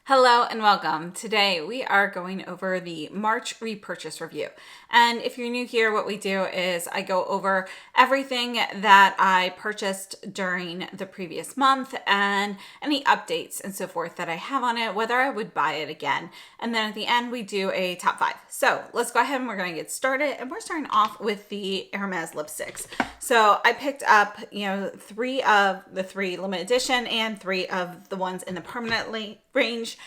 Hello and welcome. Today we are going over the March repurchase review. And if you're new here, what we do is I go over everything that I purchased during the previous month and any updates and so forth that I have on it, whether I would buy it again. And then at the end, we do a top 5. So let's go ahead and we're going to get started. And we're starting off with the Hermes lipsticks. So I picked up, 3 of the 3 limited edition and 3 of the ones in the permanently range.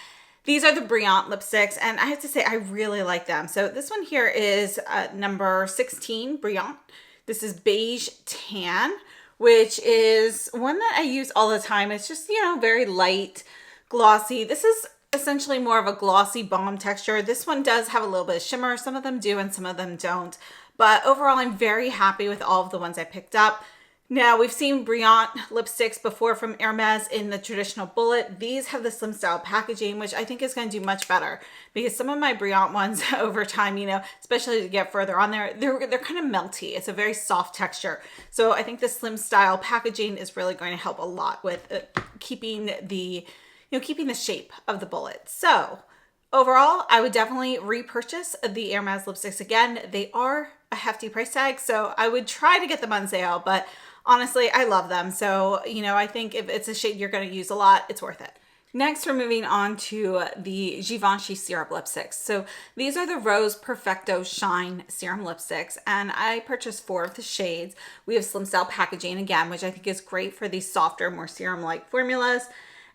These are the Brilliant lipsticks, and I have to say I really like them. So this one here is number 16, Brilliant. This is Beige Tan, which is one that I use all the time. It's just, very light, glossy. This is essentially more of a glossy balm texture. This one does have a little bit of shimmer. Some of them do and some of them don't. But overall, I'm very happy with all of the ones I picked up. Now, we've seen Brilliant lipsticks before from Hermes in the traditional bullet. These have the slim style packaging, which I think is going to do much better because some of my Brilliant ones over time, especially to get further on there, they're kind of melty. It's a very soft texture. So I think the slim style packaging is really going to help a lot with keeping the shape of the bullet. So overall, I would definitely repurchase the Hermes lipsticks again. They are a hefty price tag, so I would try to get them on sale, but honestly, I love them. So, I think if it's a shade you're going to use a lot, it's worth it. Next, we're moving on to the Givenchy Syrup lipsticks. So these are the Rose Perfecto Shine Serum lipsticks, and I purchased 4 of the shades. We have slim style packaging again, which I think is great for these softer, more serum-like formulas.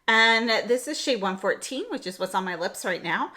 And this is shade 114, which is what's on my lips right now.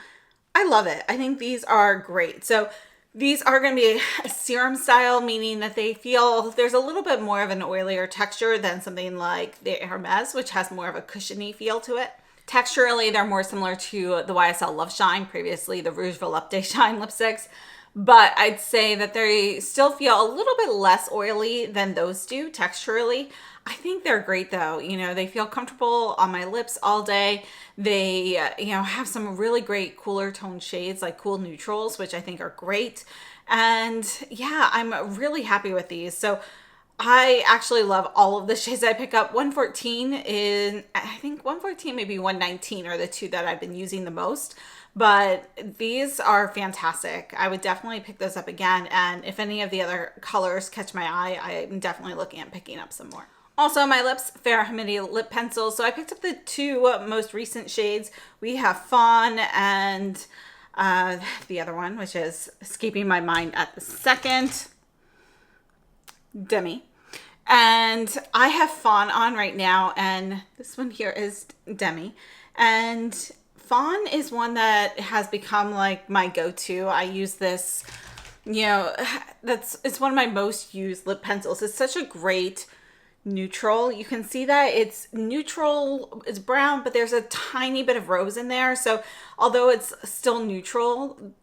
I love it. I think these are great. So these are going to be a serum style, meaning that they feel there's a little bit more of an oilier texture than something like the Hermes, which has more of a cushiony feel to it. Texturally, they're more similar to the YSL Love Shine, previously the Rouge Volupté Shine lipsticks. But I'd say that they still feel a little bit less oily than those do texturally. I think they're great though. They feel comfortable on my lips all day. They, have some really great cooler tone shades like cool neutrals, which I think are great. And yeah, I'm really happy with these. So I actually love all of the shades I pick up. 114 is, I think 114, maybe 119 are the 2 that I've been using the most. But these are fantastic. I would definitely pick those up again. And if any of the other colors catch my eye, I'm definitely looking at picking up some more. Also on my lips, Fara Homidi lip pencils. So I picked up the 2 most recent shades. We have Fawn and the other one, which is escaping my mind at the second, Demi. And I have Fawn on right now, and this one here is Demi. And Fawn is one that has become like my go-to. I use this, it's one of my most used lip pencils. It's such a great neutral. You can see that it's neutral, it's brown, but there's a tiny bit of rose in there. So although it's still neutral,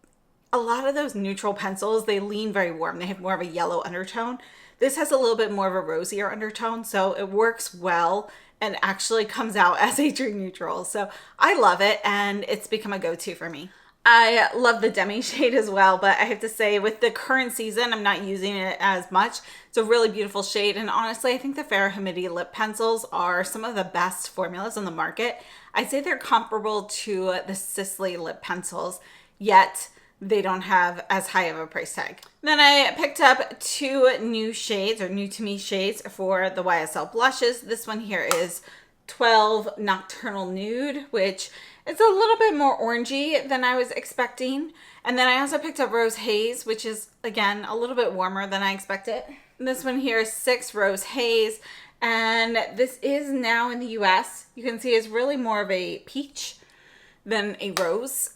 a lot of those neutral pencils, they lean very warm. They have more of a yellow undertone. This has a little bit more of a rosier undertone, so it works well and actually comes out as a true neutral. So I love it, and it's become a go-to for me. I love the Demi shade as well, but I have to say with the current season, I'm not using it as much. It's a really beautiful shade, and honestly, I think the Fara Homidi lip pencils are some of the best formulas on the market. I'd say they're comparable to the Sisley lip pencils, yet they don't have as high of a price tag. Then I picked up 2 new shades, or new to me shades, for the YSL blushes. This one here is 12 Nocturnal Nude, which is a little bit more orangey than I was expecting. And then I also picked up Rose Haze, which is, again, a little bit warmer than I expected. And this one here is 6 Rose Haze, and this is now in the US. You can see it's really more of a peach than a rose.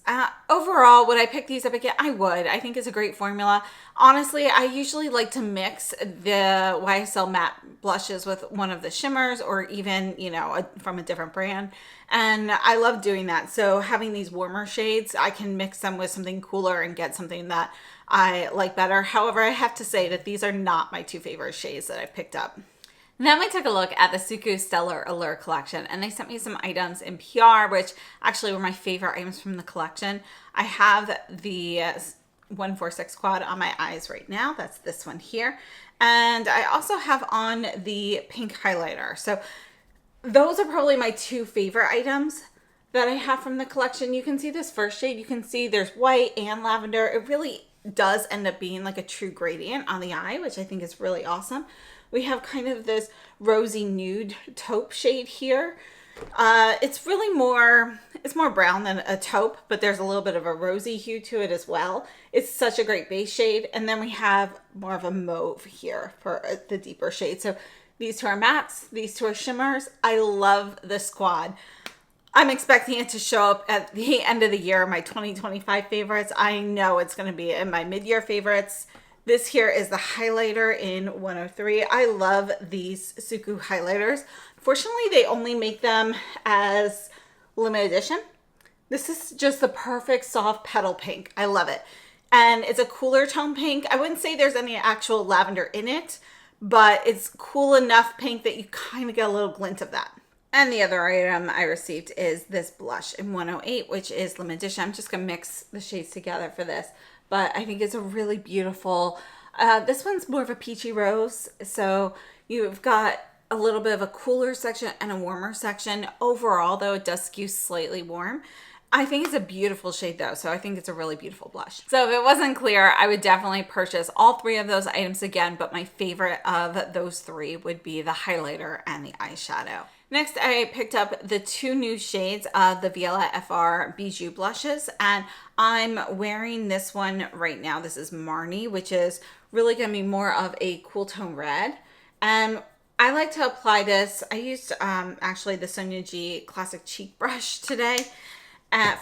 Overall, would I pick these up again? I would. I think it's a great formula. Honestly, I usually like to mix the YSL matte blushes with one of the shimmers or even, from a different brand. And I love doing that. So having these warmer shades, I can mix them with something cooler and get something that I like better. However, I have to say that these are not my 2 favorite shades that I've picked up. Then we took a look at the SUQQU Stellar Allure collection, and they sent me some items in PR, which actually were my favorite items from the collection. I have the 146 quad on my eyes right now. That's this one here. And I also have on the pink highlighter. So those are probably my 2 favorite items. that I have from the collection. You can see this first shade. You can see there's white and lavender. It really does end up being like a true gradient on the eye, which I think is really awesome. We have kind of this rosy nude taupe shade here. It's really it's more brown than a taupe, but there's a little bit of a rosy hue to it as well. It's such a great base shade. And then we have more of a mauve here for the deeper shade. So these two are mattes, these two are shimmers. I love the squad. I'm expecting it to show up at the end of the year, my 2025 favorites. I know it's going to be in my mid-year favorites. This here is the highlighter in 103. I love these SUQQU highlighters. Fortunately, they only make them as limited edition. This is just the perfect soft petal pink. I love it. And it's a cooler tone pink. I wouldn't say there's any actual lavender in it, but it's cool enough pink that you kind of get a little glint of that. And the other item I received is this blush in 108, which is limited edition. I'm just going to mix the shades together for this, but I think it's a really beautiful, this one's more of a peachy rose. So you've got a little bit of a cooler section and a warmer section. Overall, though, it does skew slightly warm. I think it's a beautiful shade though, so I think it's a really beautiful blush. So if it wasn't clear, I would definitely purchase all three of those items again, but my favorite of those three would be the highlighter and the eyeshadow. Next, I picked up the two new shades of the Violette FR Bijou blushes, and I'm wearing this one right now. This is Marnie, which is really going to be more of a cool tone red. And I like to apply this. I used actually the Sonia G Classic Cheek Brush today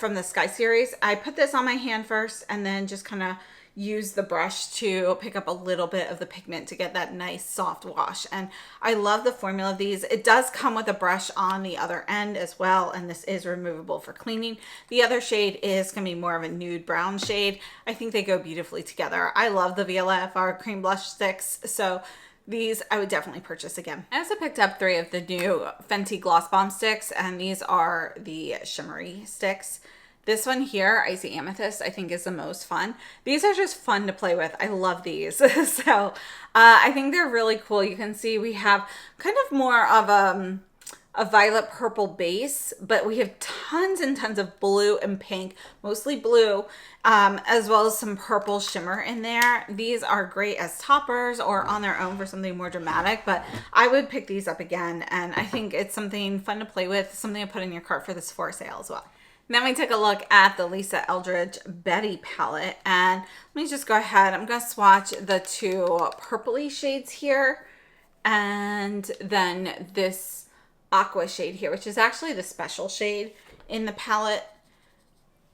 from the Sky series. I put this on my hand first and then just kind of use the brush to pick up a little bit of the pigment to get that nice soft wash. And I love the formula of these. It does come with a brush on the other end as well, and this is removable for cleaning. The other shade is going to be more of a nude brown shade. I think they go beautifully together. I love the Violette FR cream blush sticks, so these I would definitely purchase again. I also picked up three of the new Fenty Gloss Bomb sticks, and these are the shimmery sticks. This one here, Icy Amethyst, I think is the most fun. These are just fun to play with. I love these. So I think they're really cool. You can see we have kind of more of a violet purple base, but we have tons and tons of blue and pink, mostly blue, as well as some purple shimmer in there. These are great as toppers or on their own for something more dramatic, but I would pick these up again, and I think it's something fun to play with, something to put in your cart for the Sephora sale as well. Then we took a look at the Lisa Eldridge Betty palette, and let me just go ahead. I'm going to swatch the two purpley shades here, and then this aqua shade here, which is actually the special shade in the palette.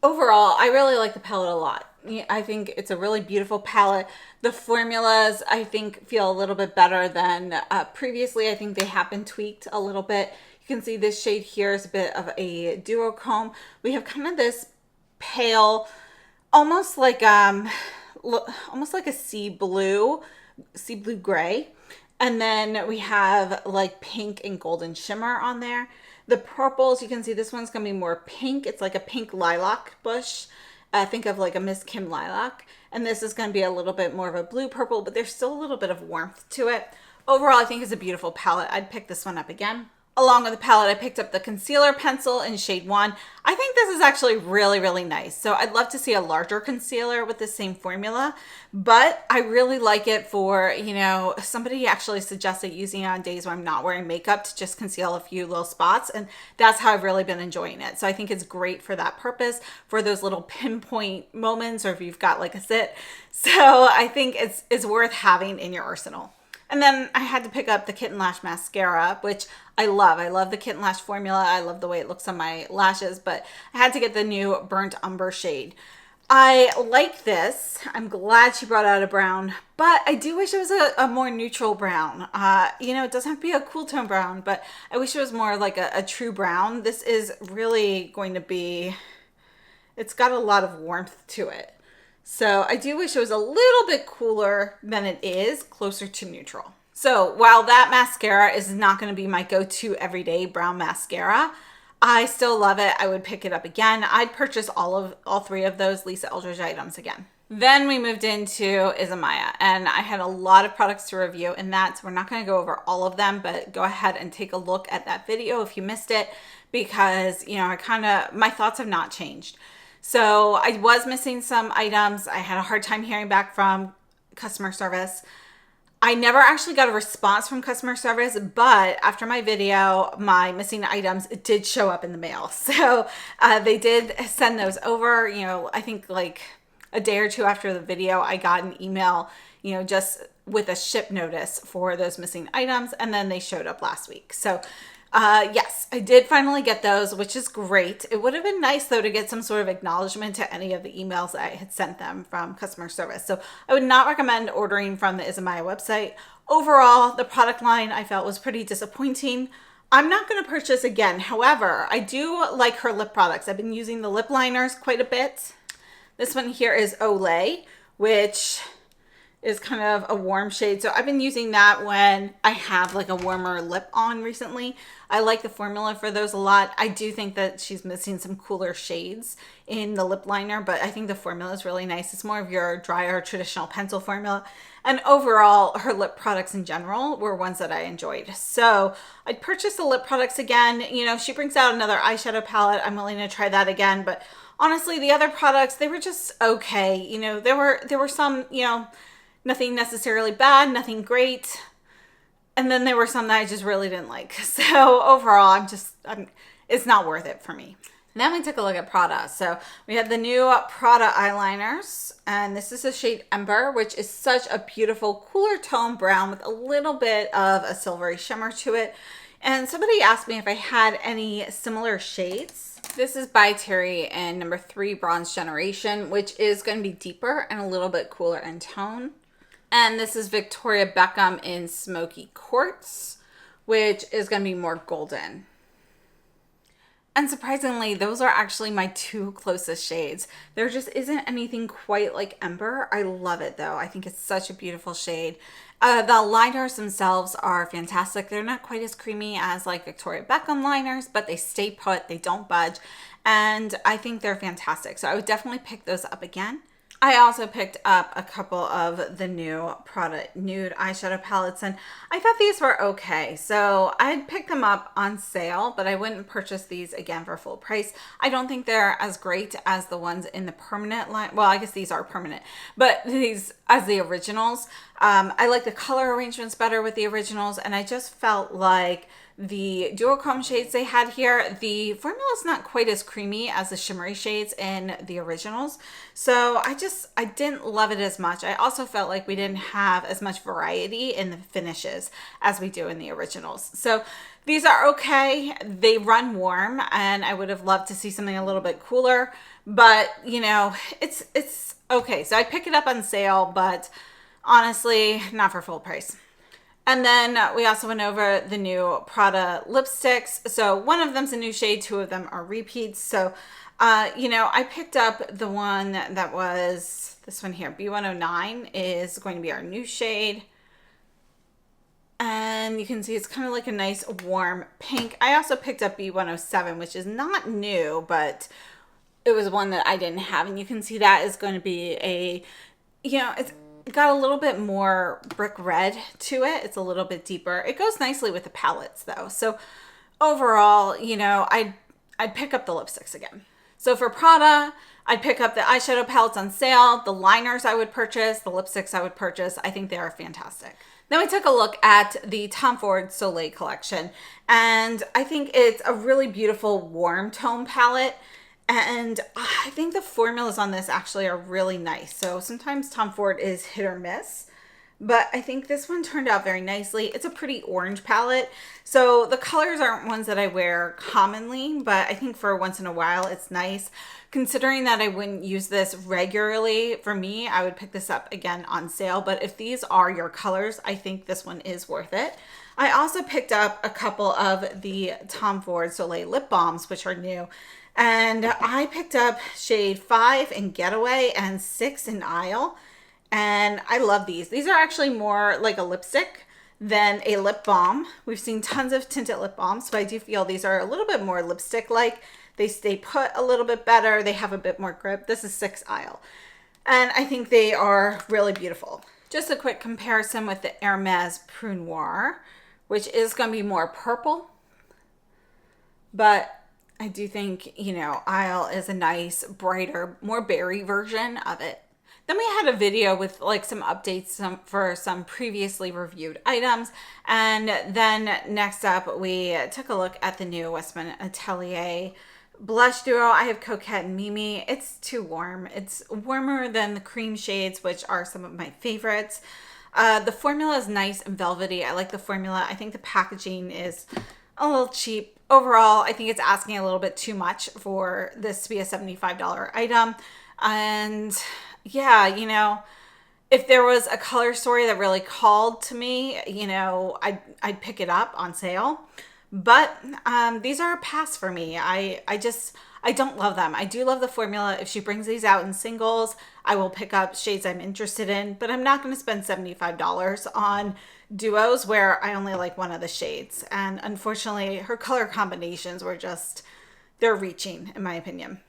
Overall, I really like the palette a lot. I think it's a really beautiful palette. The formulas, I think, feel a little bit better than previously. I think they have been tweaked a little bit. You can see this shade here is a bit of a duochrome. We have kind of this pale, almost like a sea blue gray. And then we have like pink and golden shimmer on there. The purples, you can see this one's going to be more pink. It's like a pink lilac bush. Think of like a Miss Kim lilac. And this is going to be a little bit more of a blue purple, but there's still a little bit of warmth to it. Overall, I think it's a beautiful palette. I'd pick this one up again. Along with the palette, I picked up the concealer pencil in shade 1. I think this is actually really, really nice. So I'd love to see a larger concealer with the same formula, but I really like it for, you know, somebody actually suggested using it on days when I'm not wearing makeup to just conceal a few little spots, and that's how I've really been enjoying it. So I think it's great for that purpose, for those little pinpoint moments, or if you've got like a sit. So I think it's worth having in your arsenal. And then I had to pick up the Kitten Lash Mascara, which I love. I love the Kitten Lash formula. I love the way it looks on my lashes, but I had to get the new Burnt Umber shade. I like this. I'm glad she brought out a brown, but I do wish it was a more neutral brown. You know, it doesn't have to be a cool tone brown, but I wish it was more like a true brown. This is really going to be, it's got a lot of warmth to it. So I do wish it was a little bit cooler than it is, closer to neutral. So while that mascara is not going to be my go-to everyday brown mascara, I still love it. I would pick it up again. I'd purchase all three of those Lisa Eldridge items again. Then we moved into Isamaya, and I had a lot of products to review in that, so we're not going to go over all of them, but go ahead and take a look at that video if you missed it, because, you know, my thoughts have not changed. So I was missing some items. I had a hard time hearing back from customer service. I never actually got a response from customer service, but after my video, my missing items did show up in the mail. So they did send those over, you know, I think like a day or two after the video, I got an email, you know, just with a ship notice for those missing items. And then they showed up last week. So yes, I did finally get those, which is great. It would have been nice though to get some sort of acknowledgement to any of the emails that I had sent them from customer service. So I would not recommend ordering from the Isamaya website. Overall, the product line I felt was pretty disappointing. I'm not going to purchase again. However, I do like her lip products. I've been using the lip liners quite a bit. This one here is Olay, which is kind of a warm shade. So I've been using that when I have like a warmer lip on recently. I like the formula for those a lot. I do think that she's missing some cooler shades in the lip liner, but I think the formula is really nice. It's more of your drier traditional pencil formula. And overall, her lip products in general were ones that I enjoyed. So I'd purchase the lip products again. You know, she brings out another eyeshadow palette. I'm willing to try that again. But honestly, the other products, they were just okay. You know, there were some, you know, nothing necessarily bad, nothing great. And then there were some that I just really didn't like. So overall, it's not worth it for me. Then we took a look at Prada. So we had the new Prada eyeliners, and this is the shade Ember, which is such a beautiful, cooler tone brown with a little bit of a silvery shimmer to it. And somebody asked me if I had any similar shades. This is by Terry in number 3 Bronze Generation, which is going to be deeper and a little bit cooler in tone. And this is Victoria Beckham in Smoky Quartz, which is going to be more golden. And surprisingly, those are actually my 2 closest shades. There just isn't anything quite like Ember. I love it though. I think it's such a beautiful shade. The liners themselves are fantastic. They're not quite as creamy as like Victoria Beckham liners, but they stay put, they don't budge. And I think they're fantastic. So I would definitely pick those up again. I also picked up a couple of the new Prada nude eyeshadow palettes, and I thought these were okay. So I'd pick them up on sale, but I wouldn't purchase these again for full price. I don't think they're as great as the ones in the permanent line. Well, I guess these are permanent, but these as the originals. I like the color arrangements better with the originals, and I just felt like the duochrome shades they had here, the formula is not quite as creamy as the shimmery shades in the originals. So I didn't love it as much. I also felt like we didn't have as much variety in the finishes as we do in the originals. So these are okay. They run warm, and I would have loved to see something a little bit cooler, but you know, it's okay. So I pick it up on sale, but honestly, not for full price. And then we also went over the new Prada lipsticks. So one of them's a new shade, 2 of them are repeats. So, you know, I picked up the one that was this one here. B109 is going to be our new shade. And you can see it's kind of like a nice warm pink. I also picked up B107, which is not new, but it was one that I didn't have. And you can see that is going to be a, you know, it's got a little bit more brick red to it. It's a little bit deeper. It goes nicely with the palettes though. So overall, you know, I'd pick up the lipsticks again. So for Prada, I'd pick up the eyeshadow palettes on sale. The liners I would purchase, the lipsticks I would purchase. I think they are fantastic. Then we took a look at the Tom Ford Soleil collection, and I think it's a really beautiful warm tone palette. And I think the formulas on this actually are really nice. So sometimes Tom Ford is hit or miss, but I think this one turned out very nicely. It's a pretty orange palette. So the colors aren't ones that I wear commonly, but I think for once in a while, it's nice. Considering that I wouldn't use this regularly, for me, I would pick this up again on sale. But if these are your colors, I think this one is worth it. I also picked up a couple of the Tom Ford Soleil lip balms, which are new. And I picked up shade 5 in Getaway and 6 in Isle. And I love these. These are actually more like a lipstick than a lip balm. We've seen tons of tinted lip balms, but I do feel these are a little bit more lipstick-like. They stay put a little bit better. They have a bit more grip. This is 6 Isle. And I think they are really beautiful. Just a quick comparison with the Hermes Prune Noir, which is going to be more purple. But I do think, you know, Isle is a nice, brighter, more berry version of it. Then we had a video with like some updates for some previously reviewed items. And then next up, we took a look at the new Westman Atelier blush duo. I have Coquette and Mimi. It's too warm. It's warmer than the cream shades, which are some of my favorites. The formula is nice and velvety. I like the formula. I think the packaging is a little cheap. Overall, I think it's asking a little bit too much for this to be a $75 item. And yeah, you know, if there was a color story that really called to me, you know, I'd pick it up on sale. But these are a pass for me. I don't love them. I do love the formula. If she brings these out in singles, I will pick up shades I'm interested in, but I'm not going to spend $75 on duos where I only like one of the shades. And unfortunately, her color combinations were just, they're reaching, in my opinion.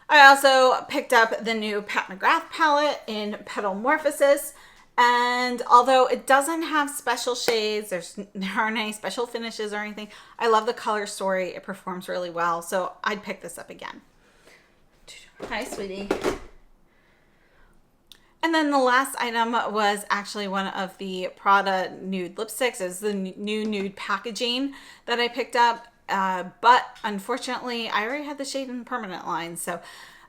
I also picked up the new Pat McGrath palette in Petal Morphosis. And although it doesn't have special shades, there aren't any special finishes or anything, I love the color story. It performs really well. So I'd pick this up again. Hi, sweetie. And then the last item was actually one of the Prada nude lipsticks. It's the new nude packaging that I picked up. But unfortunately, I already had the shade in the permanent line. So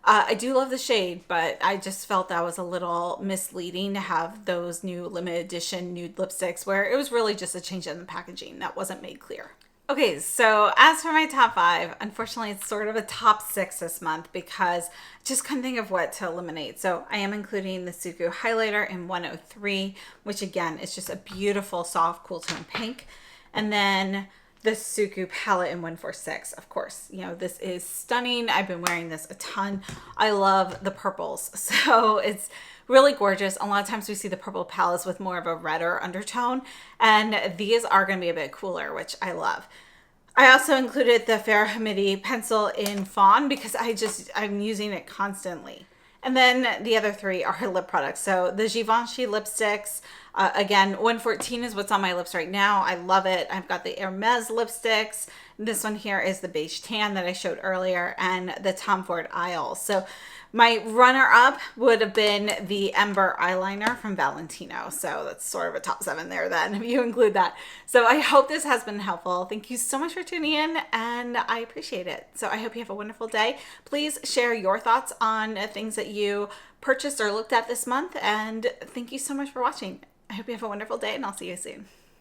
I do love the shade, but I just felt that was a little misleading to have those new limited edition nude lipsticks where it was really just a change in the packaging that wasn't made clear. Okay, so as for my top 5, unfortunately, it's sort of a top 6 this month because I just couldn't think of what to eliminate. So I am including the SUQQU highlighter in 103, which again is just a beautiful, soft, cool tone pink. And then the SUQQU palette in 146, of course. You know, this is stunning. I've been wearing this a ton. I love the purples. So it's really gorgeous. A lot of times we see the purple palettes with more of a redder undertone, and these are going to be a bit cooler, which I love. I also included the Fara Homidi pencil in Fawn because I'm using it constantly. And then the other 3 are her lip products. So the Givenchy lipsticks, again, 114 is what's on my lips right now. I love it. I've got the Hermes lipsticks. This one here is the beige tan that I showed earlier, and the Tom Ford Isle. So my runner-up would have been the Ember eyeliner from Valentino. So that's sort of a top 7 there then, if you include that. So I hope this has been helpful. Thank you so much for tuning in, and I appreciate it. So I hope you have a wonderful day. Please share your thoughts on things that you purchased or looked at this month, and thank you so much for watching. I hope you have a wonderful day, and I'll see you soon.